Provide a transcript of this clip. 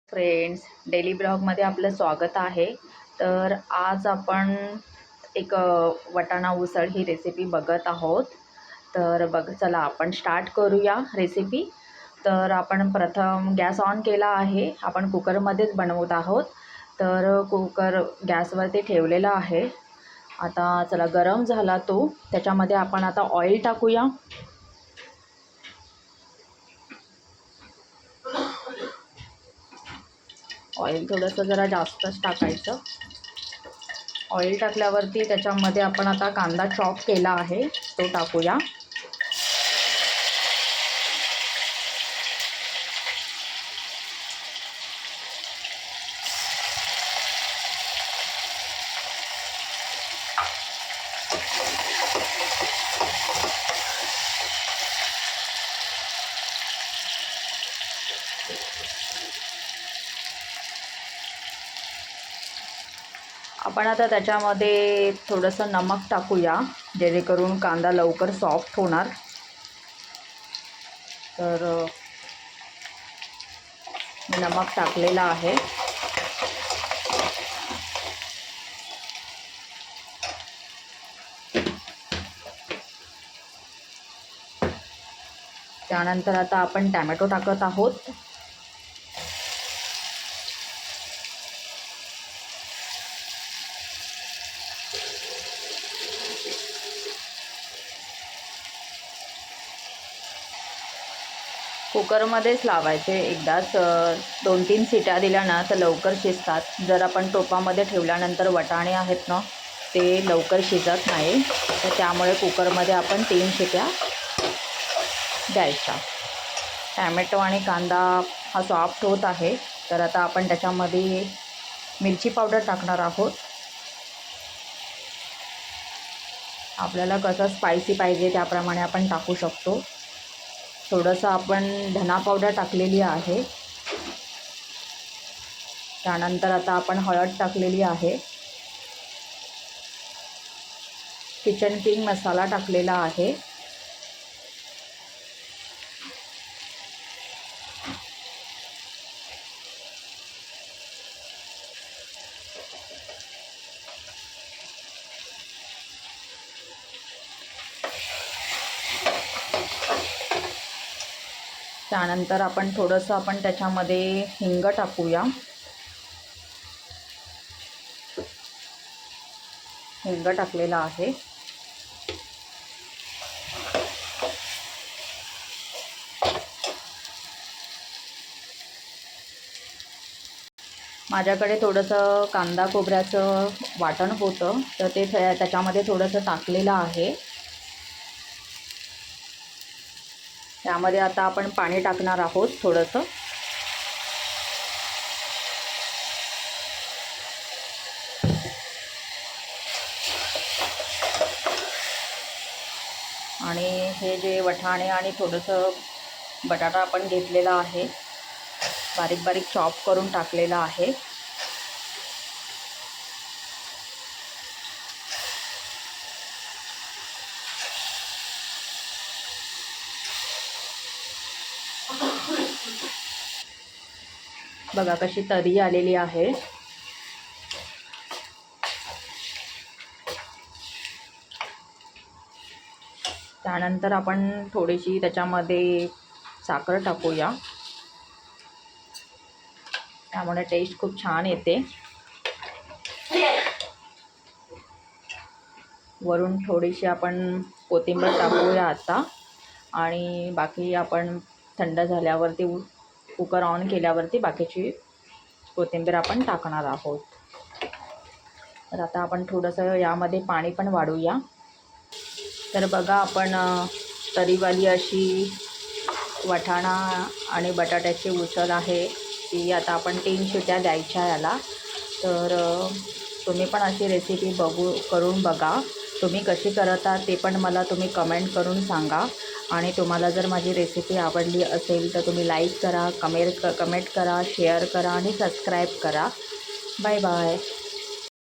Friends, daily ब्लॉगमध्ये आपलं स्वागत आहे. तर आज आपण एक वाटाणा उसळ ही रेसिपी बघत आहोत. तर चला आपण स्टार्ट करूया रेसिपी. तर आपण प्रथम गॅस ऑन केला आहे. आपण कुकरमध्येच बनवत आहोत. तर कुकर गॅसवरती ठेवलेला आहे. आता चला गरम झाला तो, त्याच्यामध्ये आपण आता ऑइल टाकूया. ऑइल थोडंसं जरा जास्तच टाकायचं. ऑइल टाकल्यावरती त्याच्यामध्ये आपण आता कांदा चॉप केला आहे तो टाकूया. आपण आता त्याच्यामध्ये थोडंसं नमक टाकूया, जेणेकरून कांदा लवकर सॉफ्ट होणार. तर नमक टाकलेला आहे. त्यानंतर आता आपण टॅमॅटो टाकत आहोत. कुकरमध्येच लावायचे. एकदाच 2-3 शिट्या दिल्या ना तर लवकर शिजतात. जर आपण टोपामध्ये ठेवल्यानंतर वाटाणे आहेत ना ते लवकर शिजत नाही. तर त्यामुळे कुकरमध्ये आपण 3 शिट्या द्यायच्या. टॅमॅटो आणि कांदा हा सॉफ्ट होत आहे. तर आता आपण त्याच्यामध्ये मिरची पावडर टाकणार आहोत. आपल्याला कसं स्पायसी पाहिजे त्याप्रमाणे आपण टाकू शकतो. थोडंसं आपण धना पावडर टाकलेली आहे. त्यानंतर आता आपण हळद टाकलेली आहे. किचन किंग मसाला टाकलेला आहे. त्यानंतर आपण थोडंसं त्याच्यामध्ये हिंग टाकूया. हिंग टाकलेला आहे. माझ्याकडे थोडंसं कांदा खोबऱ्याचं वाटण होतं, तर ते त्याच्यामध्ये थोडंसं टाकलेलं आहे. त्यामध्ये आता आपण पाणी टाकणार आहोत थोडंसं. आणि हे जे वाटाणे आणि थोडंसं बटाटा आपण घेतलेला आहे, बारीक बारीक चॉप करून टाकलेला आहे. बघा कशी तरी आलेली आहे. त्यानंतर आपण थोडीशी त्याच्यामध्ये साखर टाकूया. त्यामुळे टेस्ट खूप छान येते. वरून थोडीशी आपण कोथिंबीर टाकूया आता. आणि बाकी आपण थंड झाल्यावरती कुकर ऑन केल्यावरती बाकीची कोथिंबीर आपण टाकणार आहोत. तर आता आपण थोडंसं यामध्ये पाणी पण वाढूया. तर बघा आपण तरीवाली अशी वाटाणा आणि बटाट्याची उसळ आहे ती आता आपण 3 शिट्या द्यायच्या याला. तर तुम्ही पण अशी रेसिपी करून बघा. तुम्ही कशी करता ते पण मला तुम्ही कमेंट करून सांगा. आणि तुम्हाला जर माझी रेसिपी आवडली असेल तर तुम्ही लाईक करा, कमेंट करा, शेअर करा आणि सबस्क्राईब करा. Bye bye.